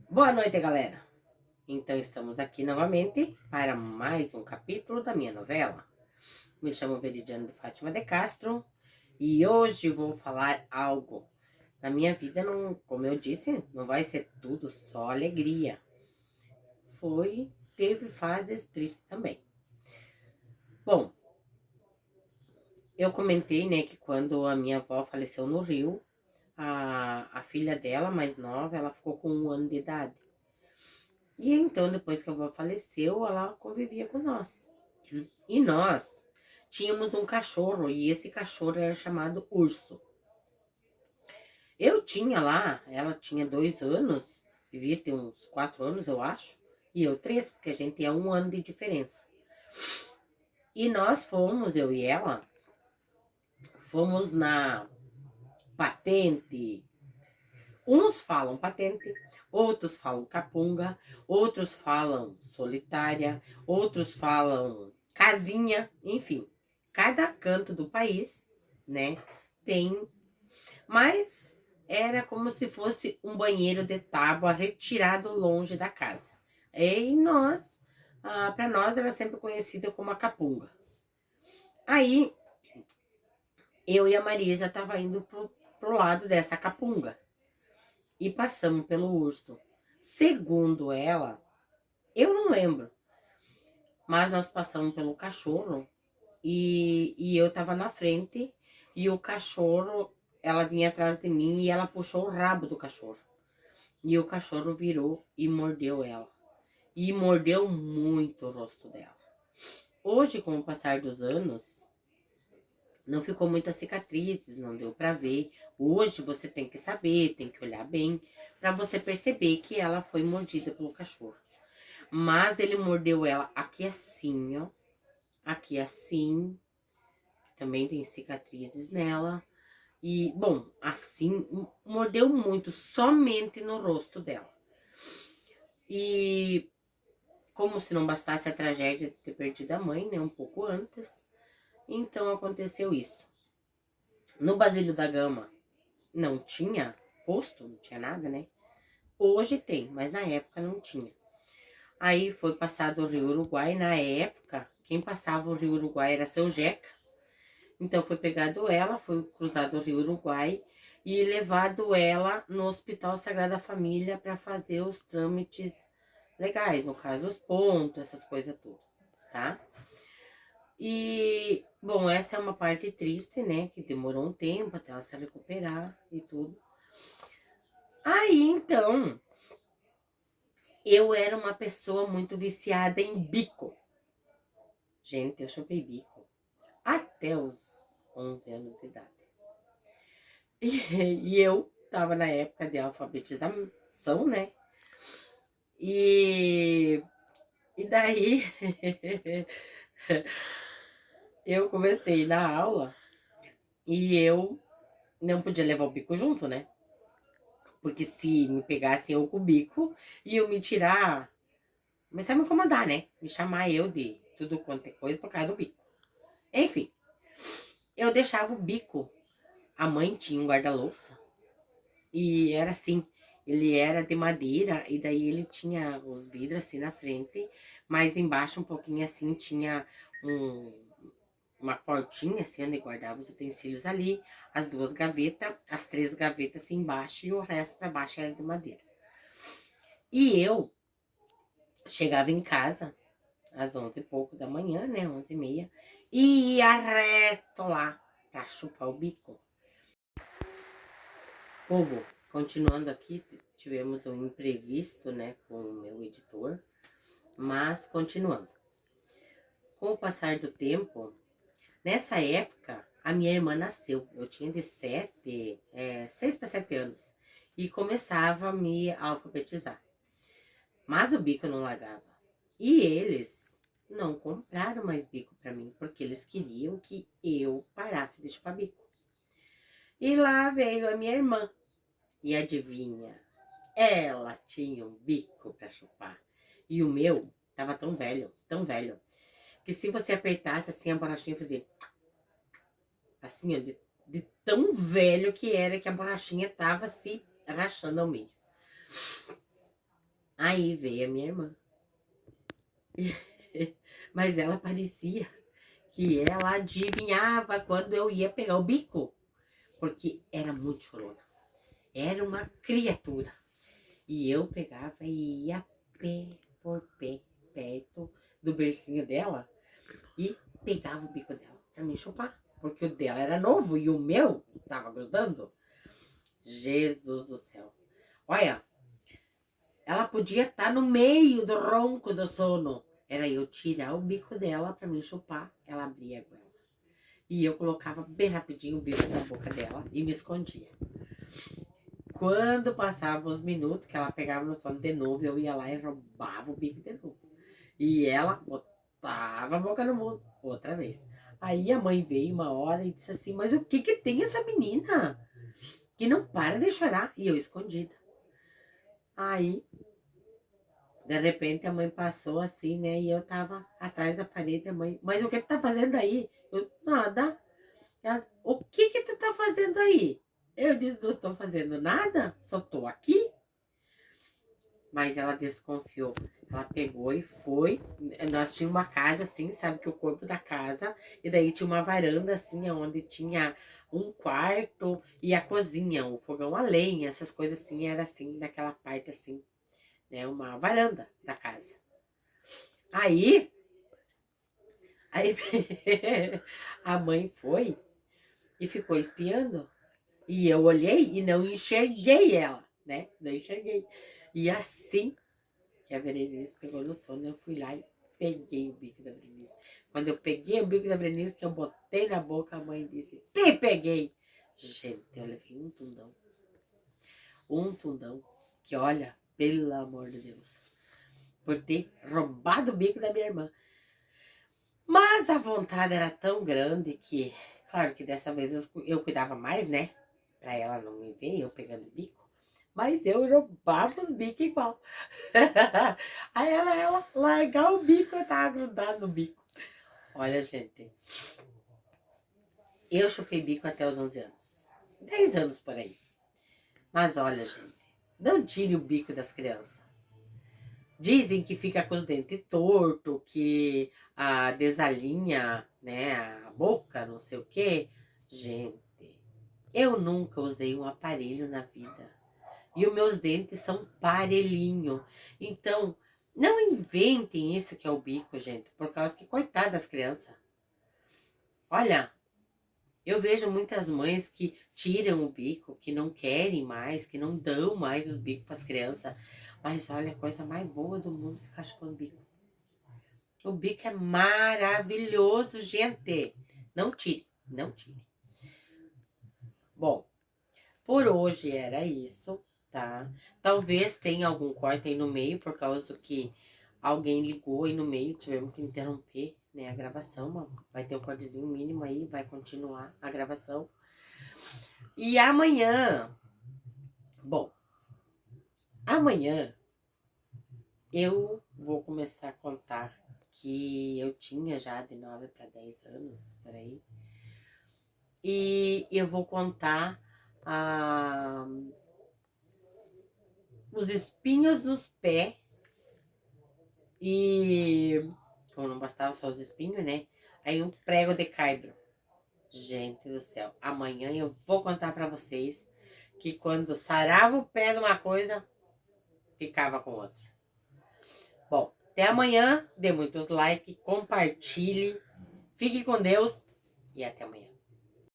Boa noite, galera! Então, estamos aqui novamente para mais um capítulo da minha novela. Me chamo Veridiana de Fátima de Castro e hoje vou falar algo. Na minha vida, não, como eu disse, não vai ser tudo só alegria. Teve fases tristes também. Bom, eu comentei, né, que quando a minha avó faleceu no Rio, a filha dela, mais nova, ela ficou com 1 ano de idade. E então, depois que a avó faleceu, ela convivia com nós. E nós tínhamos um cachorro, e esse cachorro era chamado Urso. Eu tinha lá, ela tinha 2 anos, devia ter uns 4 anos, eu acho, e eu 3, porque a gente tinha 1 ano de diferença. E nós fomos, eu e ela, fomos na Patente. Uns falam Patente, outros falam Capunga, outros falam Solitária, outros falam Casinha, enfim. Cada canto do país, né, tem. Mas era como se fosse um banheiro de tábua retirado longe da casa. E nós, para nós, era sempre conhecida como a Capunga. Aí, eu e a Marisa tava indo pro lado dessa Capunga. E passamos pelo urso. Segundo ela, eu não lembro, mas nós passamos pelo cachorro e eu tava na frente e o cachorro, ela vinha atrás de mim e ela puxou o rabo do cachorro. E o cachorro virou e mordeu ela. E mordeu muito o rosto dela. Hoje, com o passar dos anos, não ficou muitas cicatrizes, não deu para ver. Hoje você tem que saber, tem que olhar bem para você perceber que ela foi mordida pelo cachorro. Mas ele mordeu ela aqui assim, ó. Aqui assim. Também tem cicatrizes nela. E, bom, assim, mordeu muito, somente no rosto dela. E como se não bastasse a tragédia de ter perdido a mãe, né, um pouco antes, então aconteceu isso. No Basílio da Gama não tinha posto, não tinha nada, né? Hoje tem, mas na época não tinha. Aí foi passado o Rio Uruguai, na época, quem passava o Rio Uruguai era seu Jeca. Então foi pegado ela, foi cruzado o Rio Uruguai e levado ela no Hospital Sagrada Família para fazer os trâmites legais, no caso os pontos, essas coisas tudo, tá? E, bom, essa é uma parte triste, né, que demorou um tempo até ela se recuperar e tudo. Aí, então, eu era uma pessoa muito viciada em bico. Gente, eu chupei bico até os 11 anos de idade. E eu tava na época de alfabetização, né? E daí eu comecei na aula e eu não podia levar o bico junto, né? Porque se me pegassem eu com o bico, iam me tirar, começar a me incomodar, né? Me chamar eu de tudo quanto é coisa por causa do bico. Enfim, eu deixava o bico. A mãe tinha um guarda-louça e era assim, ele era de madeira e daí ele tinha os vidros assim na frente, mas embaixo um pouquinho assim tinha uma portinha assim onde guardava os utensílios ali, as 2 gavetas, as 3 gavetas assim embaixo e o resto para baixo era de madeira. E eu chegava em casa às 11 e pouco da manhã, né, 11h30, e ia reto lá pra chupar o bico. Povo, continuando aqui, tivemos um imprevisto, né, com o meu editor, mas continuando. Com o passar do tempo, nessa época, a minha irmã nasceu. Eu tinha de 6 para 7 anos e começava a me alfabetizar. Mas o bico não largava. E eles não compraram mais bico para mim, porque eles queriam que eu parasse de chupar bico. E lá veio a minha irmã. E adivinha? Ela tinha um bico para chupar. E o meu tava tão velho, que se você apertasse assim, a borrachinha fazia assim, ó, de tão velho que era que a borrachinha tava se rachando ao meio. Aí veio a minha irmã. Mas ela parecia que ela adivinhava quando eu ia pegar o bico. Porque era muito chorona. Era uma criatura. E eu pegava e ia pé por pé, perto do bercinho dela e pegava o bico dela pra me chupar. Porque o dela era novo e o meu tava grudando. Jesus do céu. Olha, ela podia estar no meio do ronco do sono. Era eu tirar o bico dela pra me chupar. Ela abria a goela. E eu colocava bem rapidinho o bico na boca dela e me escondia. Quando passava os minutos que ela pegava no sono de novo, eu ia lá e roubava o bico de novo. E ela botava a boca no mundo outra vez. Aí a mãe veio uma hora e disse assim, mas o que que tem essa menina? Que não para de chorar. E eu escondida. Aí, de repente, a mãe passou assim, né? E eu tava atrás da parede. A mãe, mas o que tu tá fazendo aí? Eu, nada. Ela, o que que tu tá fazendo aí? Eu disse, não tô fazendo nada, só tô aqui. Mas ela desconfiou. Ela pegou e foi. Nós tínhamos uma casa assim, sabe? Que o corpo da casa. E daí tinha uma varanda assim, onde tinha um quarto e a cozinha, o fogão a lenha, essas coisas assim. Era assim, naquela parte assim, né? Uma varanda da casa. Aí, aí a mãe foi e ficou espiando. E eu olhei e não enxerguei ela, né? Não enxerguei. E assim que a Berenice pegou no sono, eu fui lá e peguei o bico da Berenice. Quando eu peguei o bico da Berenice, que eu botei na boca, a mãe disse, te peguei! Gente, eu levei um tundão. Um tundão. Que olha, pelo amor de Deus. Por ter roubado o bico da minha irmã. Mas a vontade era tão grande que, claro que dessa vez eu cuidava mais, né? Pra ela não me ver, eu pegando o bico. Mas eu roubava os bicos igual. Aí ela largar o bico, eu tava grudado no bico. Olha, gente, eu chupei bico até os 11 anos. 10 anos por aí. Mas olha, gente, não tire o bico das crianças. Dizem que fica com os dentes tortos, que desalinha, né, a boca, não sei o quê. Gente, eu nunca usei um aparelho na vida. E os meus dentes são parelhinho. Então, não inventem isso que é o bico, gente. Por causa que, coitada das crianças. Olha, eu vejo muitas mães que tiram o bico, que não querem mais, que não dão mais os bicos para as crianças. Mas olha, a coisa mais boa do mundo é ficar chupando bico. O bico é maravilhoso, gente. Não tire, não tire. Bom, por hoje era isso, tá? Talvez tenha algum corte aí no meio, por causa do que alguém ligou aí no meio, tivemos que interromper, né, a gravação, mas vai ter um cortezinho mínimo aí, vai continuar a gravação. E amanhã, bom, amanhã eu vou começar a contar que eu tinha já de 9 para 10 anos, por aí. E eu vou contar os espinhos nos pés. E como não bastava só os espinhos, né? Aí um prego de caibro. Gente do céu, amanhã eu vou contar pra vocês que quando sarava o pé de uma coisa, ficava com outra. Bom, até amanhã. Dê muitos likes, compartilhe. Fique com Deus e até amanhã.